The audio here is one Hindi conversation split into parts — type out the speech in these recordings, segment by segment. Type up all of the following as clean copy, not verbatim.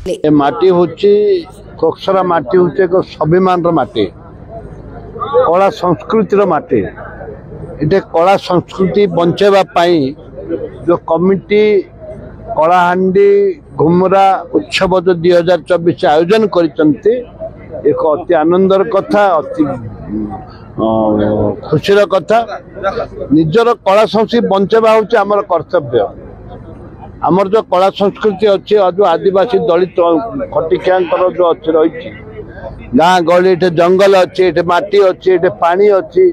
माटी हूँ कोकसरा माटी हूँ एक स्वाभिमान माटी कला संस्कृतिर माटी ये कला संस्कृति बचाइवाई जो कमिटी कलाहांडी घुमरा उत्सव जो 2024 आयोजन करते एक अति आनंदर कथा अति खुशीर कथा निजर कला संस्कृति बचाइवा हूँ आमर कर्तव्य आमर जो कला संस्कृति अच्छी जो आदिवासी दलित खटिकिया जो अच्छी रही गाँ गली जंगल अच्छी माटी अच्छी पानी अच्छी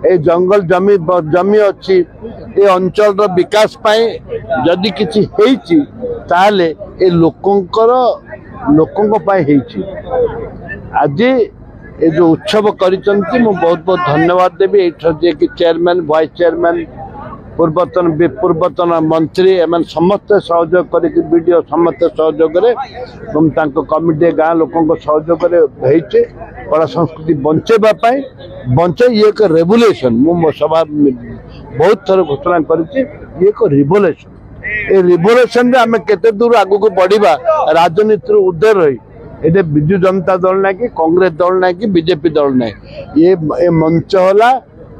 ये जंगल जमी जमी अच्छी ये अंचल विकास पाई जदि किसी ताले ये लोकंकर आज ये जो उत्सव करिसंती मु बहुत बहुत धन्यवाद देवी ये कि चेयरमैन वाइस चेयरमैन पूर्वतन मंत्री एम समस्त सहयोग कर वीडियो समस्त सहयोग कमिटी गाँ लोक सहयोग कला संस्कृति बचाइवाई ये एक रेवोल्यूशन मु सभा बहुत थर घोषणा करी एक रिवोल्यूशन ये रिवोल्यूशन रे आमे केते दूर आगु को बढ़िबा राजनीति उदय रही ये विजु जनता दल ना कि कांग्रेस दल ना कि बीजेपी दल ना ये मंच होला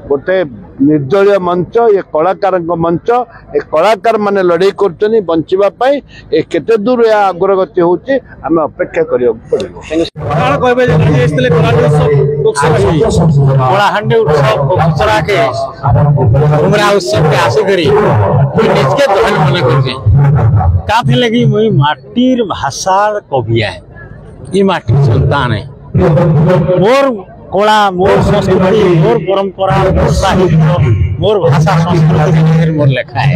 गोटे निर्दलीय मंच ये कलाकार मंच ये कलाकार माने लड़ाई कर बचाइवाई ये केते दूर या अग्रगति होची आमे अपेक्षा करियो पड़िबो कलाहांडी उत्सव कोकसरा के घुमरा उत्सव के आसे करी निजके दहन मने करते काथे लगी मुई माटीर भाषार कविया है ये माटी संतान है मोर कला मोर संस्कृति मोर परंपरा मोर साहित्य मोर भाषा संस्कृति मोर लेखा है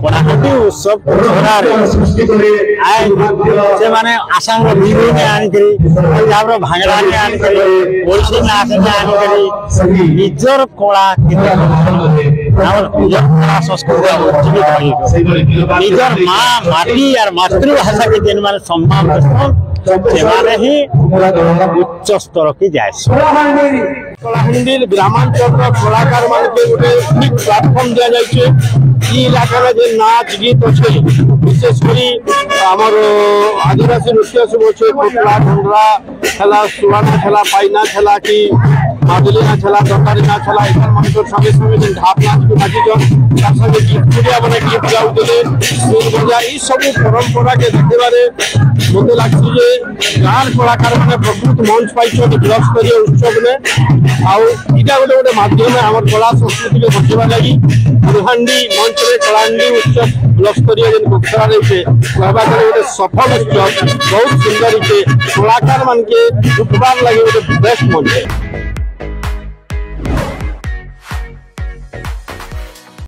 कलाहांडी उत्सव से माने आसाम रो में आनी करी पंजाब रो भांगड़ा में आनी करी ओडिशा में आनी करी निजर कला निजर संस्कृति निजर माँ माटी और मातृभाषा के दिन माने सम्मान ही उच्च स्तर की जाए कलाहांडी ग्रामांचल कलाकार मान गोटे प्लाटफर्म दि जाए इलाकार जे नाच गीत अच्छे विशेषकर आमर आदिवासी नृत्य सब अच्छे पुतला ढोंगरा खेला सुहाना खेला पाइना खेला कि मादली नाच खेला दरकारी नाच खेला एकर मन संगे संगे ढाप नाच को नाचिछन तार संगे गीत गुड़िया बने गीत गाउले सुर बजा ई सब परंपरा के देखेबारे मते लागछि जे गान कलाकार माने प्रकृत मंच पाइछन ब्लॉक स्तरीय उत्सव में आउ इटा गोटे गोटे माध्यम हमर कला संस्कृति के बचाइबा लागि कलाहांडी मंच रे कलाहांडी उत्सव ब्लॉक स्तरीय जेन कोकसरा रे कहबा करे गोटे सफल उत्सव बहुत सुंदर कलाकार मान के उठबार लागि गोटे बेस्ट मंच।